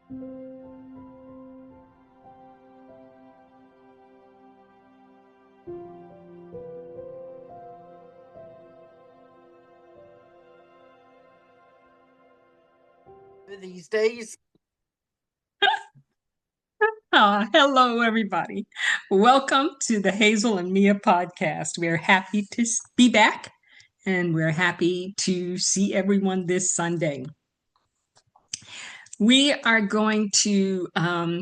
These days. Hello, everybody. Welcome to the Hazel and Mia podcast. We're happy to be back and we're happy to see everyone this Sunday. We are going to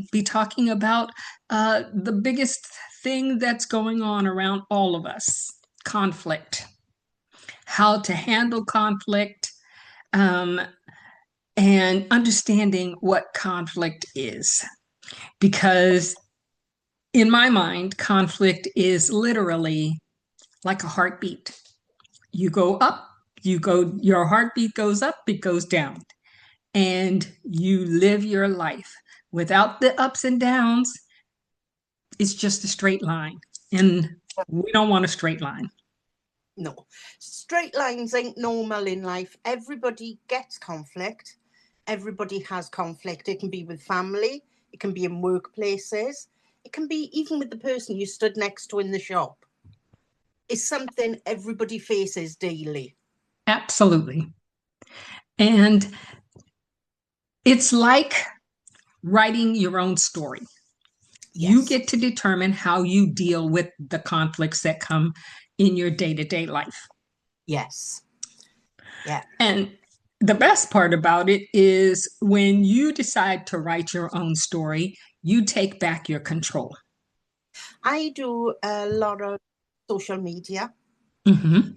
be talking about the biggest thing that's going on around all of us, conflict, how to handle conflict, um, and understanding what conflict is. Because in my mind, conflict is literally like a heartbeat. You go up, your heartbeat goes up, it goes down, and you live your life without the ups and downs. It's just a straight line, and we don't want a straight line. No, straight lines ain't normal in life. Everybody gets conflict. Everybody has conflict. It can be with family. It can be in workplaces. It can be even with the person you stood next to in the shop. It's something everybody faces daily. Absolutely. And it's like writing your own story. Yes. You get to determine how you deal with the conflicts that come in your day-to-day life. Yes. Yeah. And the best part about it is when you decide to write your own story, you take back your control. I do a lot of social media. Mm-hmm.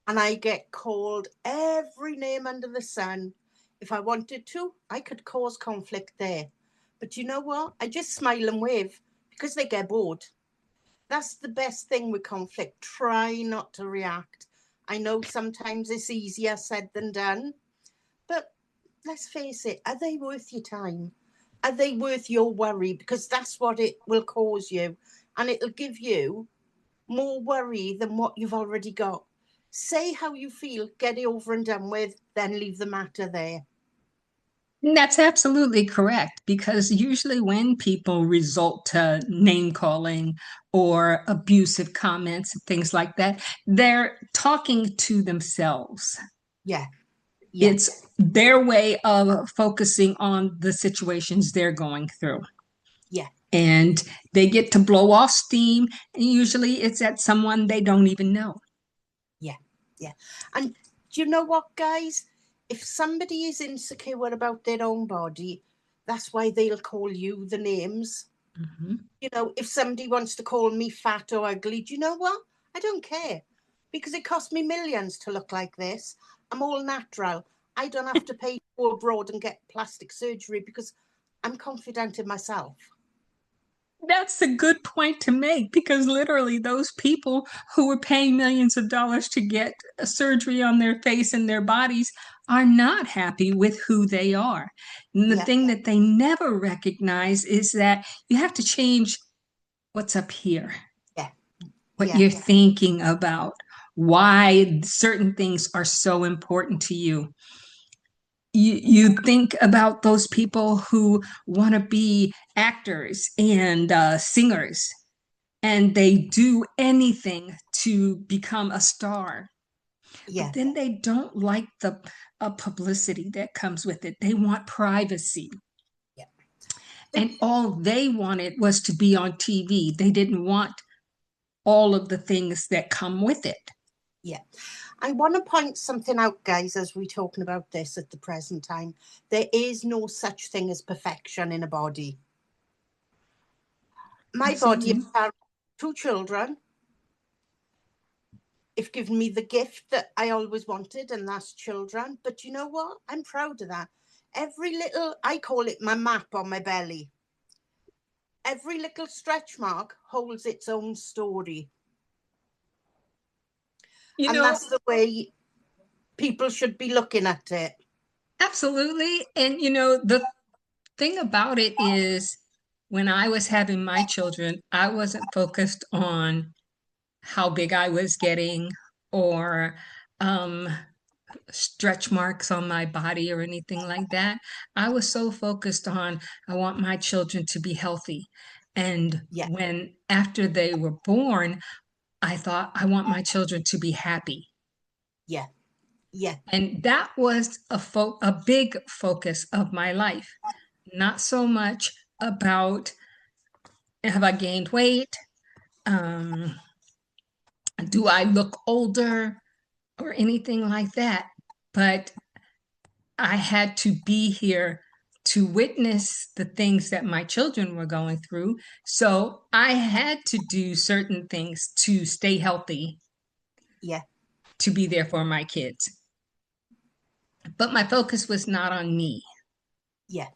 And I get called every name under the sun. If I wanted to, I could cause conflict there. But you know what? I just smile and wave because they get bored. That's the best thing with conflict. Try not to react. I know sometimes it's easier said than done, but let's face it, are they worth your time? Are they worth your worry? Because that's what it will cause you. And it'll give you more worry than what you've already got. Say how you feel, get it over and done with, then leave the matter there. That's absolutely correct, because usually when people resort to name calling or abusive comments and things like that, they're talking to themselves. Yeah. Yeah. It's their way of focusing on the situations they're going through. Yeah. And they get to blow off steam, and usually it's at someone they don't even know. Yeah. Yeah. And do you know what, guys? If somebody is insecure about their own body, that's why they'll call you the names. Mm-hmm. You know, if somebody wants to call me fat or ugly, do you know what? I don't care because it cost me millions to look like this. I'm all natural. I don't have to pay to go abroad and get plastic surgery because I'm confident in myself. That's a good point to make, because literally those people who were paying millions of dollars to get a surgery on their face and their bodies are not happy with who they are. And the Yeah. thing that they never recognize is that you have to change what's up here, Yeah. what Yeah. you're thinking about, why certain things are so important to you. You think about those people who want to be actors and singers, and they do anything to become a star. Yeah. But then they don't like the publicity that comes with it. They want privacy. Yeah. And all they wanted was to be on TV. They didn't want all of the things that come with it. Yeah. I want to point something out, guys, as we're talking about this at the present time. There is no such thing as perfection in a body. My body Absolutely. has 2 children. It's given me the gift that I always wanted, and that's children. But you know what? I'm proud of that. Every little, I call it my map on my belly. Every little stretch mark holds its own story. You And know, that's the way people should be looking at it. absolutely. And the thing about it is, when I was having my children, I wasn't focused on how big I was getting or um, stretch marks on my body or anything like that. I was so focused on, I want my children to be healthy. And Yeah. when after they were born, I thought, I want my children to be happy. Yeah. Yeah. And that was a big focus of my life. Not so much about, have I gained weight? Um, do I look older or anything like that? But I had to be here to witness the things that my children were going through. So I had to do certain things to stay healthy, Yeah. to be there for my kids. But my focus was not on me. Yeah.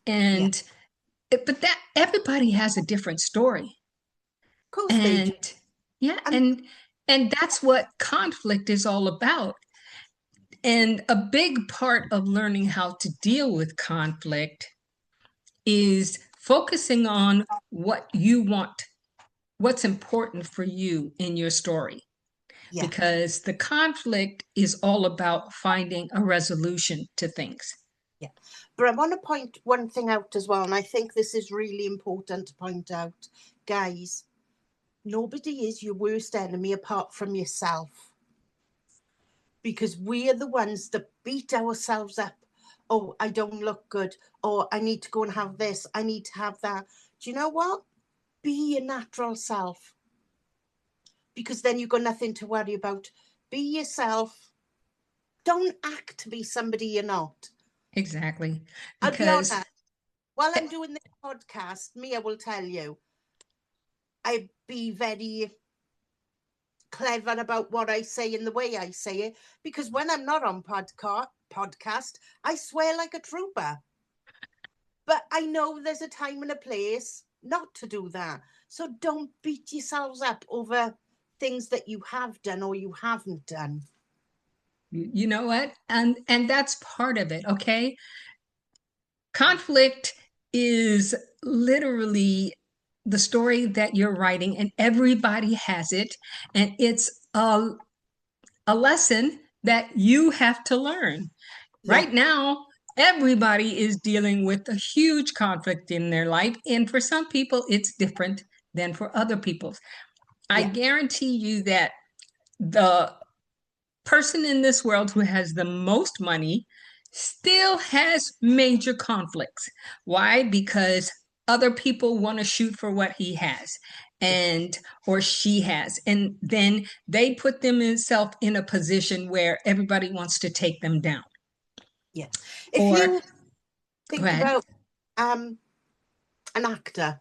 Yeah. And but that everybody has a different story. Of course they do. And yeah, And and that's what conflict is all about. And a big part of learning how to deal with conflict is focusing on what you want, what's important for you in your story. yeah. Because the conflict is all about finding a resolution to things. Yeah. But I want to point one thing out as well, and I think this is really important to point out. Guys, nobody is your worst enemy apart from yourself. Because we are the ones that beat ourselves up. Oh, I don't look good. Oh, I need to go and have this. I need to have that. Do you know what? Be your natural self. Because then you've got nothing to worry about. Be yourself. Don't act to be somebody you're not. Exactly. I'll be Because honest. While I'm doing this podcast, Mia will tell you, I be very clever about what I say and the way I say it, because when I'm not on podcast, I swear like a trooper. But I know there's a time and a place not to do that. So don't beat yourselves up over things that you have done or you haven't done. you know what? And that's part of it, okay? Conflict is literally the story that you're writing, and everybody has it, and it's a lesson that you have to learn. Yeah. Right now, everybody is dealing with a huge conflict in their life, and for some people, it's different than for other people. I Yeah. guarantee you that the person in this world who has the most money still has major conflicts. Why? Because other people want to shoot for what he has and or she has, and then they put themselves in a position where everybody wants to take them down. Yeah. If Or you think about an actor,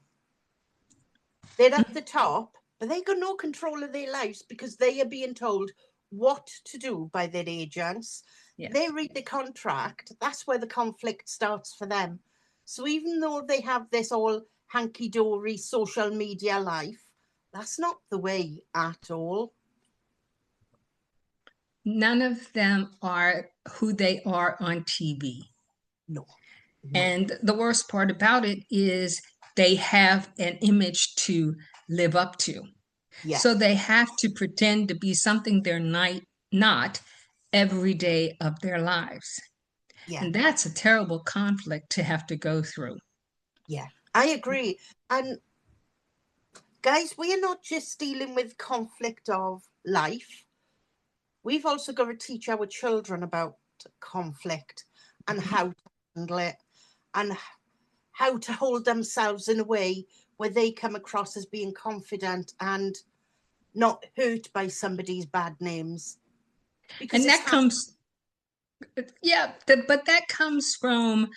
they're at the top, but they got no control of their lives because they are being told what to do by their agents. Yeah. They read the contract. That's where the conflict starts for them. So even though they have this all hanky-dory social media life, that's not the way at all. None of them are who they are on TV. No. And the worst part about it is they have an image to live up to. Yeah. So they have to pretend to be something they're not every day of their lives. Yeah. And that's a terrible conflict to have to go through. Yeah, I agree. And guys, we are not just dealing with conflict of life. We've also got to teach our children about conflict and how to handle it and how to hold themselves in a way where they come across as being confident and not hurt by somebody's bad names. Because And that comes, yeah, but that comes from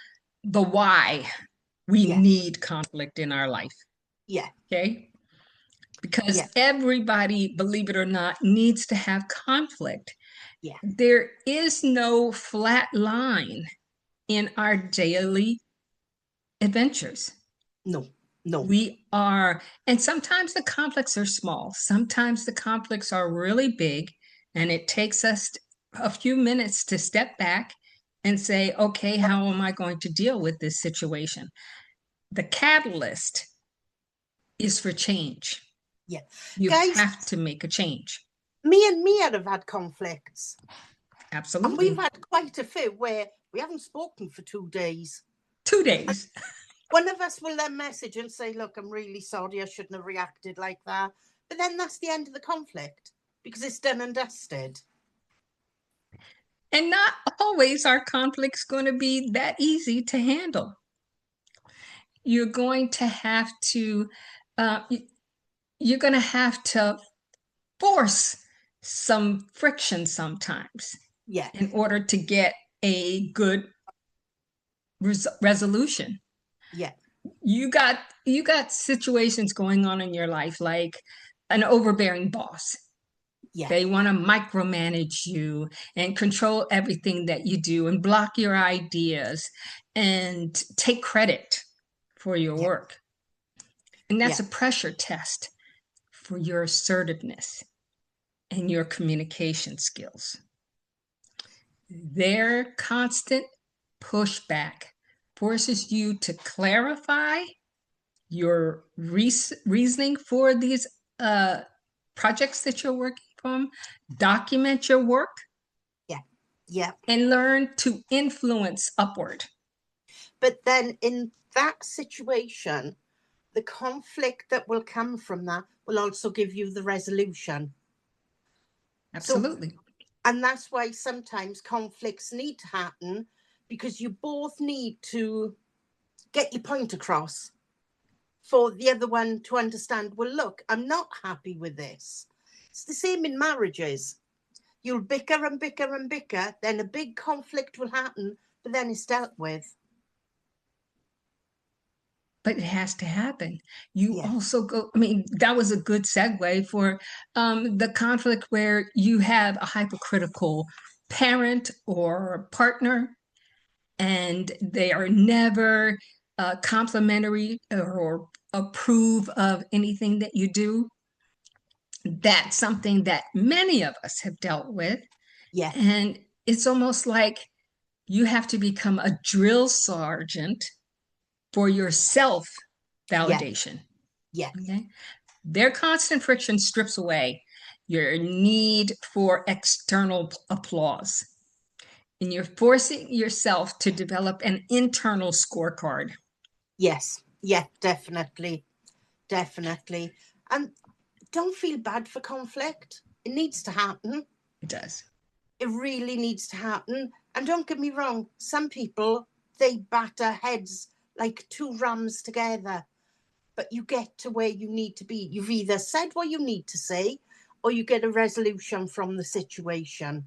the why we need conflict in our life. Yeah. Okay. Because Yeah. everybody, believe it or not, needs to have conflict. Yeah. There is no flat line in our daily adventures. No. No. We are, and sometimes the conflicts are small, sometimes the conflicts are really big, and it takes us a few minutes to step back and say, okay, how am I going to deal with this situation? The catalyst is for change. Yeah. You Guys, have to make a change. me and Mia have had conflicts. And Absolutely. we've had quite a few where we haven't spoken for 2 days. 2 days. One of us will then message and say, look, I'm really sorry, I shouldn't have reacted like that. But then that's the end of the conflict because it's done and dusted. And not always are conflicts going to be that easy to handle. You're going to have to, you're going to have to force some friction sometimes Yeah, in order to get a good resolution. yeah, You got situations going on in your life like an overbearing boss. yeah, They want to micromanage you and control everything that you do and block your ideas and take credit for your yeah, work. And that's yeah, a pressure test for your assertiveness and your communication skills. Their constant pushback forces you to clarify your reasoning for these projects that you're working from, document your work, yeah, yeah. and learn to influence upward. But then in that situation, the conflict that will come from that will also give you the resolution. So, Absolutely. and that's why sometimes conflicts need to happen because you both need to get your point across for the other one to understand, well, look, I'm not happy with this. It's the same in marriages. You'll bicker and bicker and bicker, then a big conflict will happen, but then it's dealt with. But it has to happen. You Yeah, also go, I mean, that was a good segue for the conflict where you have a hypocritical parent or partner and they are never complimentary or approve of anything that you do. That's something that many of us have dealt with. yeah, And it's almost like you have to become a drill sergeant for your self yeah, validation. yeah, Okay. Their constant friction strips away your need for external applause. And you're forcing yourself to develop an internal scorecard. yes, yeah, definitely, definitely. And don't feel bad for conflict. It needs to happen. It does. It really needs to happen. And don't get me wrong, some people, they batter heads like two rams together. But you get to where you need to be. You've either said what you need to say or you get a resolution from the situation.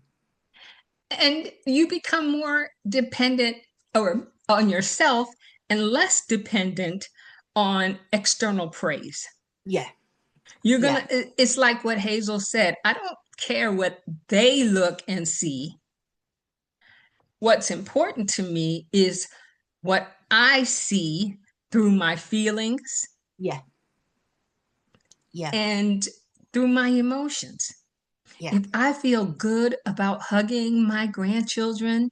And you become more dependent or on yourself and less dependent on external praise. Yeah, You're yeah, gonna, it's like what Hazel said. I don't care what they look and see. What's important to me is what I see through my feelings yeah, yeah, and through my emotions. yeah, If I feel good about hugging my grandchildren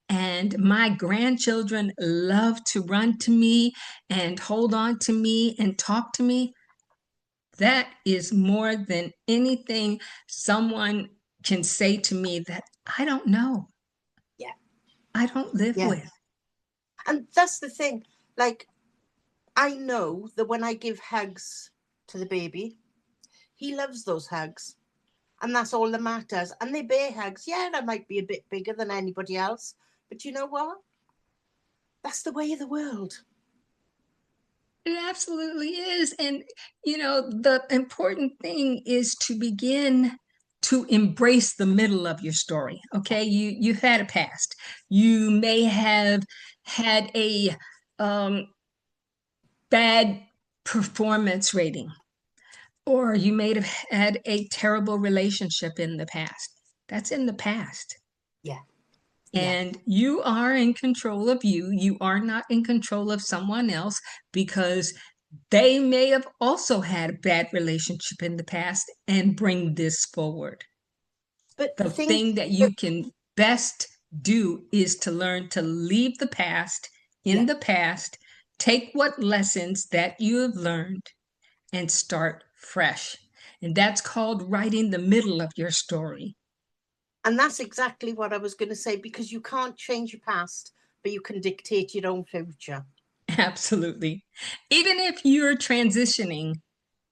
and my grandchildren love to run to me and hold on to me and talk to me, that is more than anything someone can say to me that I don't know, yeah, I don't live yeah. with. And that's the thing. Like, I know that when I give hugs to the baby, he loves those hugs. And that's all that matters. And they bear hugs. Yeah, I might be a bit bigger than anybody else. But you know what? That's the way of the world. It absolutely is. And, the important thing is to begin to embrace the middle of your story. Okay. You've had a past. You may have had a bad performance rating, or you may have had a terrible relationship in the past. That's in the past. Yeah, yeah. And you are in control of you. You are not in control of someone else because they may have also had a bad relationship in the past and bring this forward. But the The thing, thing that you can best do is to learn to leave the past yeah, in the past, take what lessons that you have learned, and start fresh. And that's called writing the middle of your story. And that's exactly what I was going to say, because you can't change your past, but you can dictate your own future. Absolutely. Even if you're transitioning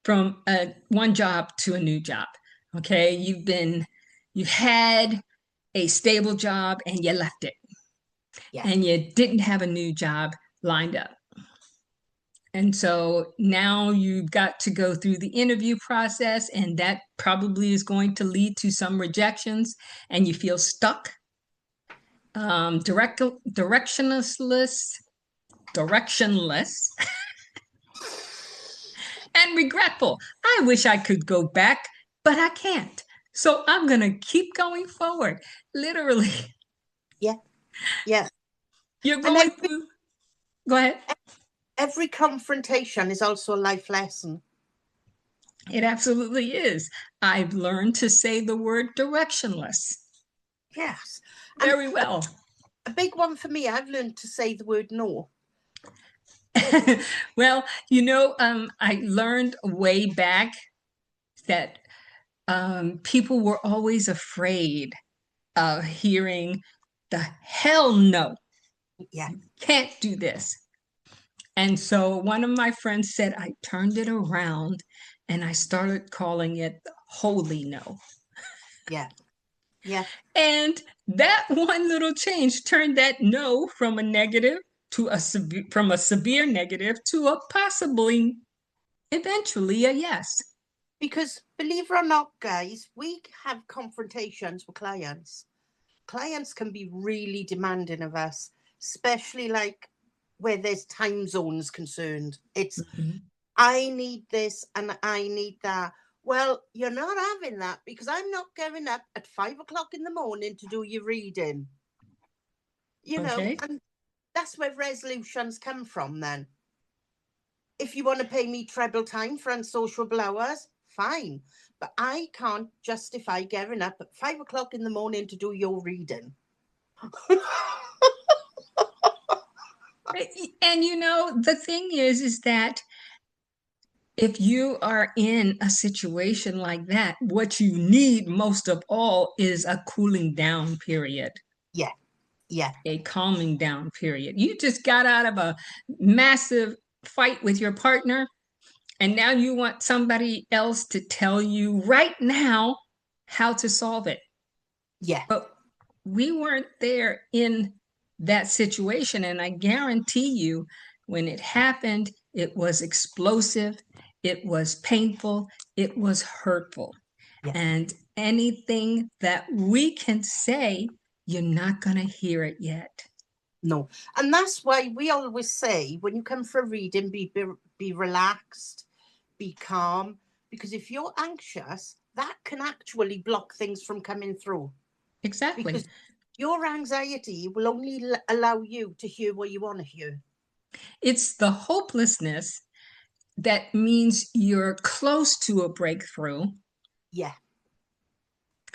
from one job to a new job, okay? You've had a stable job and you left it. Yeah. And you didn't have a new job lined up. And so now you've got to go through the interview process, and that probably is going to lead to some rejections, and you feel stuck, directionless, and regretful. I wish I could go back, but I can't. So I'm going to keep going forward. Literally. Yeah. Yeah. You're going through. Go ahead. Every confrontation is also a life lesson. It absolutely is. I've learned to say the word directionless. Yes. Very well. A big one for me, I've learned to say the word no. Well, I learned way back that people were always afraid of hearing the hell no. Yeah. You can't do this. And so one of my friends said I turned it around and I started calling it holy no. Yeah. Yeah. And that one little change turned that no from a negative to from a severe negative to a possibly eventually a yes. Because believe it or not, guys, we have confrontations with clients. Clients can be really demanding of us, especially like where there's time zones concerned. It's, I need this and I need that. Well, you're not having that because I'm not getting up at 5 o'clock in the morning to do your reading. Okay. And that's where resolutions come from then. If you want to pay me treble time for unsociable hours, fine. But I can't justify getting up at 5 o'clock in the morning to do your reading. And the thing is that if you are in a situation like that, what you need most of all is a cooling down period. Yeah. Yeah. A calming down period. You just got out of a massive fight with your partner, and now you want somebody else to tell you right now how to solve it. Yeah. But we weren't there in that situation. And I guarantee you, when it happened, it was explosive, it was painful, it was hurtful. Yeah. And anything that we can say, you're not going to hear it yet. No. And that's why we always say when you come for a reading, be relaxed, be calm. Because if you're anxious, that can actually block things from coming through. Exactly. Because your anxiety will only allow you to hear what you want to hear. It's the hopelessness that means you're close to a breakthrough. Yeah.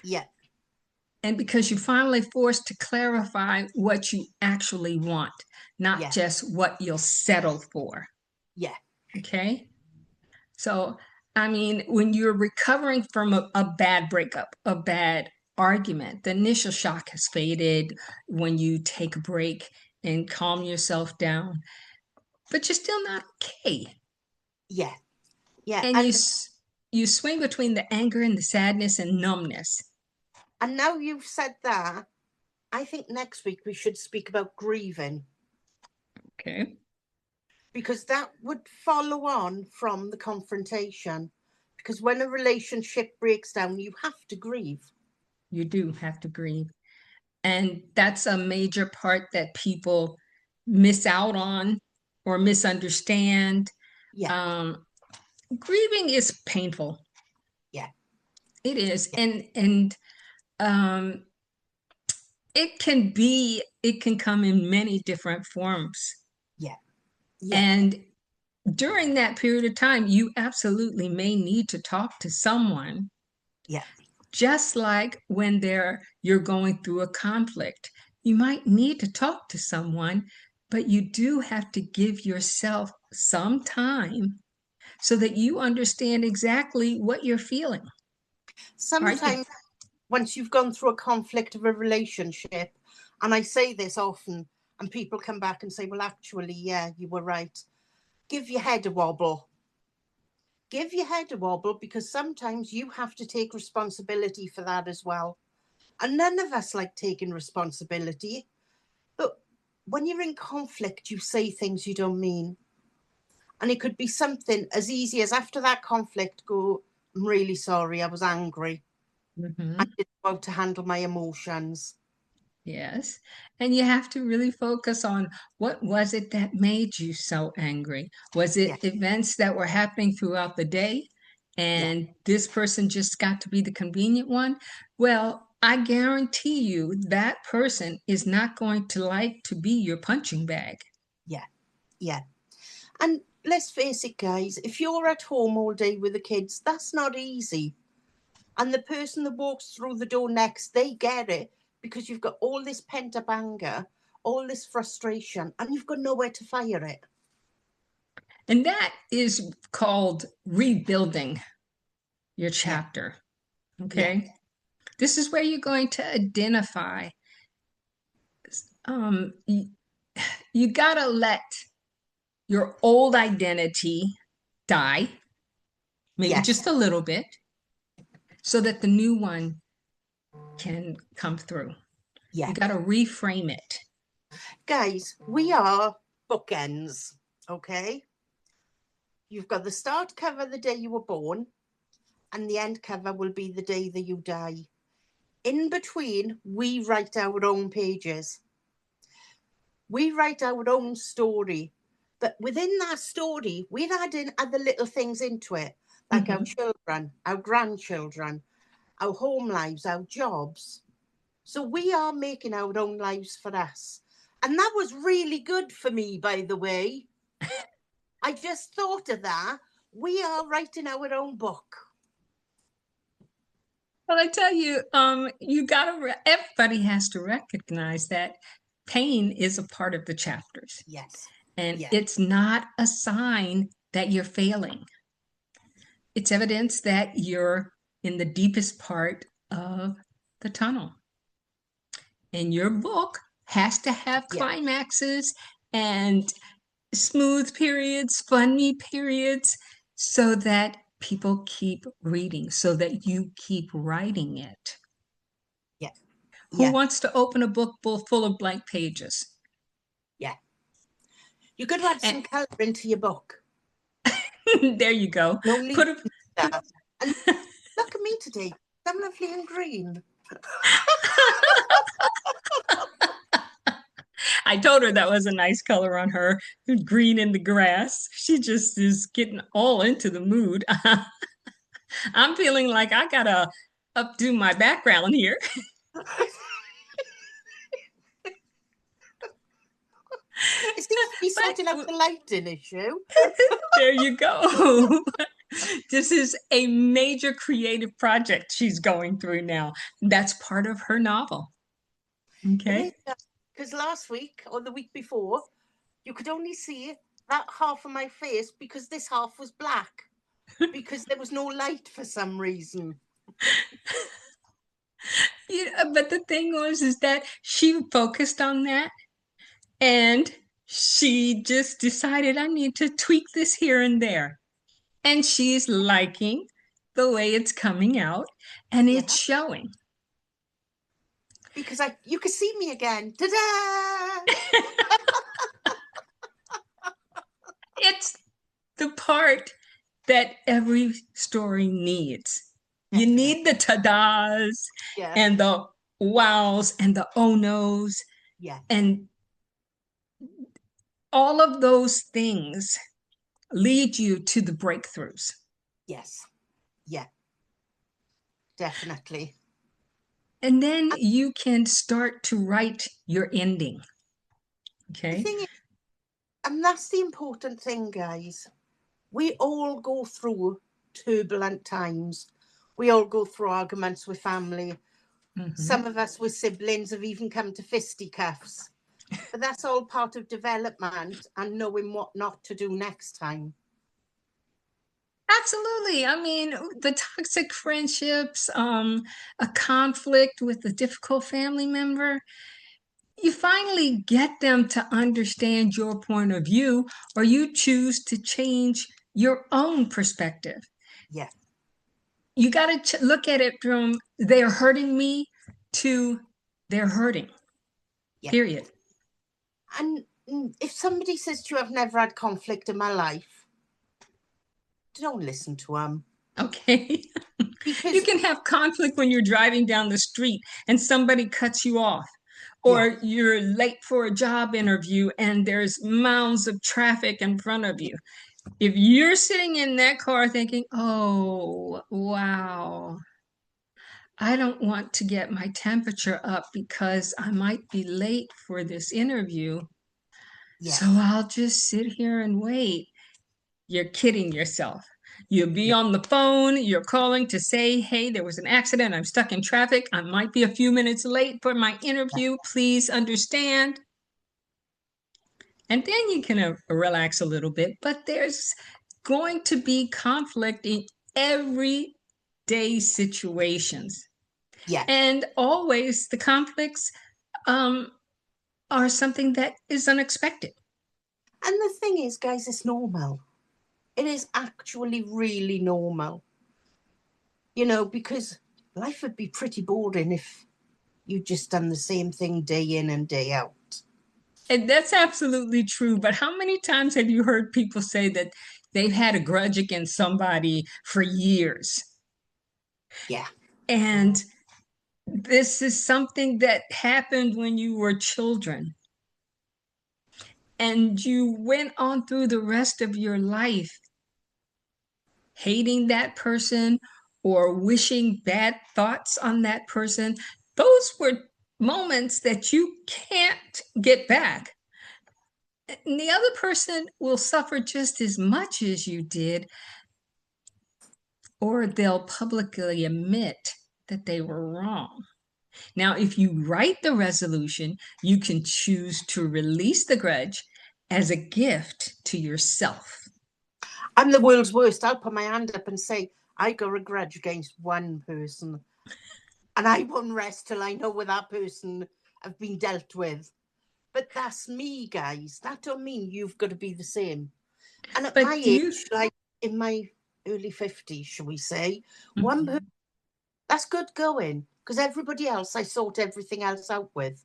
Yeah. And because you're finally forced to clarify what you actually want, not just what you'll settle for. Yeah. Okay. So, I mean, when you're recovering from a bad breakup, a bad argument, the initial shock has faded when you take a break and calm yourself down, but you're still not okay. Yeah. Yeah. And you swing between the anger and the sadness and numbness. And now you've said that, I think next week we should speak about grieving. Okay. Because that would follow on from the confrontation. Because when a relationship breaks down, you have to grieve. You do have to grieve. And that's a major part that people miss out on or misunderstand. Yeah. Grieving is painful. Yeah. It is. Yeah. And it can come in many different forms. Yeah. Yeah. And during that period of time, you absolutely may need to talk to someone. Yeah. Just like when you're going through a conflict, you might need to talk to someone, but you do have to give yourself some time so that you understand exactly what you're feeling. Sometimes once you've gone through a conflict of a relationship, and I say this often, and people come back and say, well, actually, yeah, you were right. Give your head a wobble. Give your head a wobble, because sometimes you have to take responsibility for that as well. And none of us like taking responsibility. But when you're in conflict, you say things you don't mean. And it could be something as easy as, after that conflict, go, I'm really sorry, I was angry. Mm-hmm. I didn't know how to handle my emotions. Yes. And you have to really focus on, what was it that made you so angry? Was it Yeah, events that were happening throughout the day yeah, and this person just got to be the convenient one? Well, I guarantee you that person is not going to like to be your punching bag. yeah, yeah. And let's face it, guys, if you're at home all day with the kids, that's not easy. And the person that walks through the door next, they get it, because you've got all this pent up anger, all this frustration, and you've got nowhere to fire it. And that is called rebuilding your Yeah, chapter. yeah, Okay. This is where you're going to identify. Um, you, you got to let your old identity die, maybe yes, just a little bit, so that the new one can come through. yeah. You got to reframe it. Guys, we are bookends, okay? You've got the start cover the day you were born, and the end cover will be the day that you die. In between, we write our own pages. We write our own story. But within that story, we're adding other little things into it, like our children, our grandchildren, our home lives, our jobs. So we are making our own lives for us. And that was really good for me, by the way. I just thought of that. We are writing our own book. Well, I tell you, you everybody has to recognize that pain is a part of the chapters, Yes. and Yeah. it's not a sign that you're failing. It's evidence that you're in the deepest part of the tunnel. And your book has to have Yeah. climaxes and smooth periods, funny periods, so that people keep reading, so that you keep writing it. Yeah. Who Yeah. wants to open a book full of blank pages? Yeah. You could add And some colour into your book. there you go. No Put leave a that. And look at me today. I'm lovely and green. I told her that was a nice color on her, green in the grass. She just is getting all into the mood. I'm feeling like I gotta updo my background here. It seems to be sorting out But the lighting issue. there you go. This is a major creative project she's going through now. That's part of her novel. It Okay. is, because last week or the week before, you could only see that half of my face because this half was black, because there was no light for some reason. But the thing was, is that she focused on that, and she just decided, I need to tweak this here and there. And she's liking the way it's coming out, and it's Yeah, showing. because you could see me again. Ta-da! It's the part that every story needs. You Definitely. need the ta-das Yeah, and the wows and the oh no's, yeah, and all of those things lead you to the breakthroughs. yes, yeah, definitely. And then you can start to write your ending. The Okay. thing is, and that's the important thing, guys. We all go through turbulent times. We all go through arguments with family. Mm-hmm. Some of us with siblings have even come to fisticuffs. But that's all part of development and knowing what not to do next time. Absolutely. I mean, the toxic friendships, a conflict with a difficult family member, you finally get them to understand your point of view, or you choose to change your own perspective. Yeah, You got to look at it from they're hurting me to they're hurting, yeah. period. And if somebody says to you, I've never had conflict in my life, don't listen to them. Okay. You Because, can have conflict when you're driving down the street and somebody cuts you off, yeah, or you're late for a job interview and there's mounds of traffic in front of you. If you're sitting in that car thinking, oh, wow, I don't want to get my temperature up because I might be late for this interview, yeah, so I'll just sit here and wait. You're kidding yourself. You'll be yeah, on the phone, you're calling to say, hey, there was an accident, I'm stuck in traffic, I might be a few minutes late for my interview, please understand. And then you can relax a little bit, but there's going to be conflict in everyday situations. yeah. And always the conflicts um, are something that is unexpected. And the thing is, guys, it's normal. It is actually really normal. Because life would be pretty boring if you just done the same thing day in and day out. And that's absolutely true. But how many times have you heard people say that they've had a grudge against somebody for years? Yeah, And this is something that happened when you were children. And you went on through the rest of your life hating that person or wishing bad thoughts on that person. Those were moments that you can't get back. And the other person will suffer just as much as you did, or they'll publicly admit that they were wrong. Now, if you write the resolution, you can choose to release the grudge as a gift to yourself. I'm the world's worst. I'll put my hand up and say, I got a grudge against one person. And I won't rest till I know where that person have been dealt with. But that's me, guys. That don't mean you've got to be the same. And at my But do you? age, like in my early 50s, shall we say, one Mhm. person, that's good going. Because everybody else, I sort everything else out with.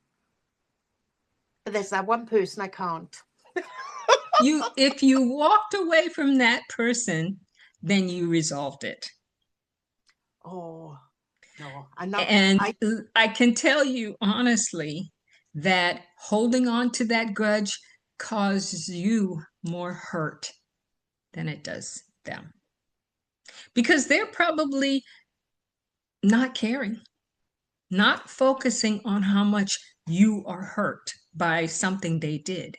But there's that one person I can't. If you walked away from that person, then you resolved it. Oh, no. I'm not. And I can tell you honestly that holding on to that grudge causes you more hurt than it does them, because they're probably not caring, not focusing on how much you are hurt by something they did.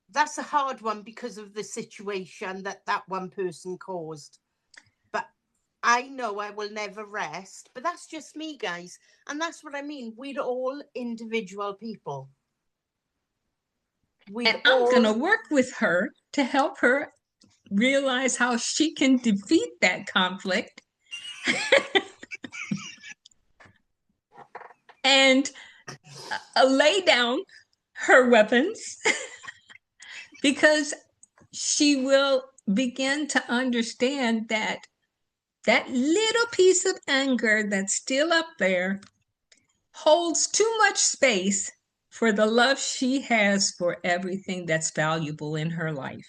That's a hard one because of the situation that one person caused. But I know I will never rest. But that's just me, guys. And that's what I mean. We're all individual people. And We've I'm going all, to work with her to help her realize how she can defeat that conflict and lay down her weapons because she will begin to understand that that little piece of anger that's still up there holds too much space for the love she has for everything that's valuable in her life.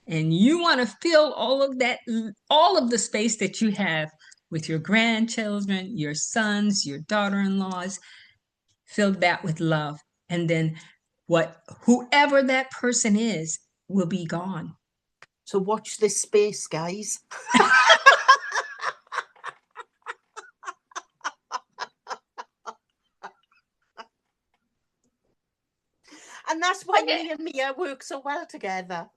And you want to fill all of that, all of the space that you have with your grandchildren, your sons, your daughter-in-laws, fill that with love. And then whoever that person is will be gone. so watch this space, guys. And that's why me and Mia work so well together.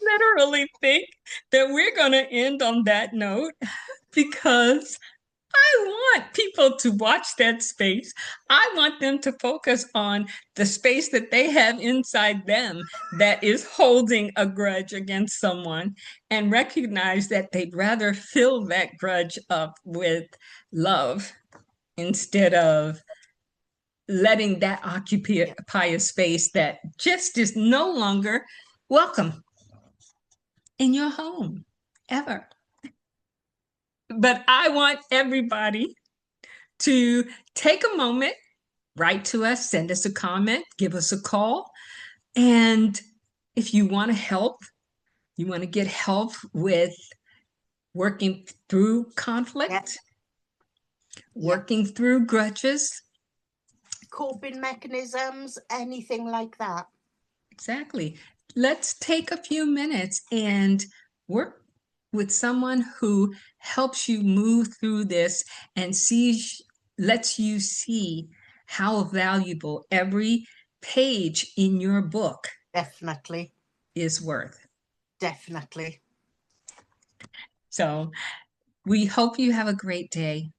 Literally think that we're going to end on that note because I want people to watch that space. I want them to focus on the space that they have inside them that is holding a grudge against someone and recognize that they'd rather fill that grudge up with love instead of letting that occupy a space that just is no longer welcome in your home ever. But I want everybody to take a moment, write to us, send us a comment, give us a call. And if you want to help, you want to get help with working through conflict, working through grudges, coping mechanisms, anything like that. Exactly. Let's take a few minutes and work with someone who helps you move through this and lets you see how valuable every page in your book Definitely is worth. Definitely. So we hope you have a great day.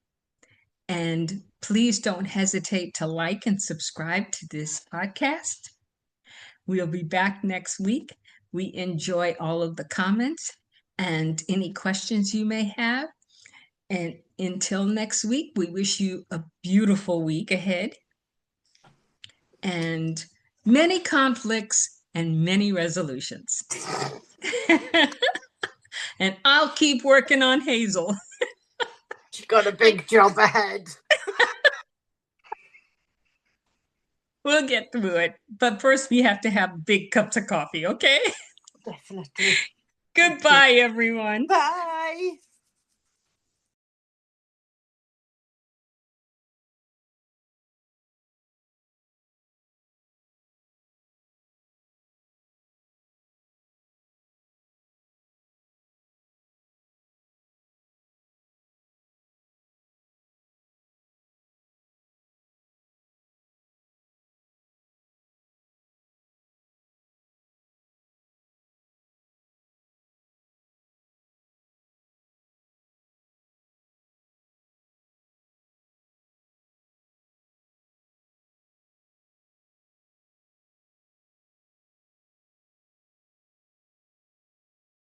And please don't hesitate to like and subscribe to this podcast. We'll be back next week. We enjoy all of the comments and any questions you may have. And until next week, we wish you a beautiful week ahead and many conflicts and many resolutions. And I'll keep working on Hazel. She's got a big job ahead. We'll get through it. But first, we have to have big cups of coffee, okay? Definitely. Goodbye, everyone. Bye.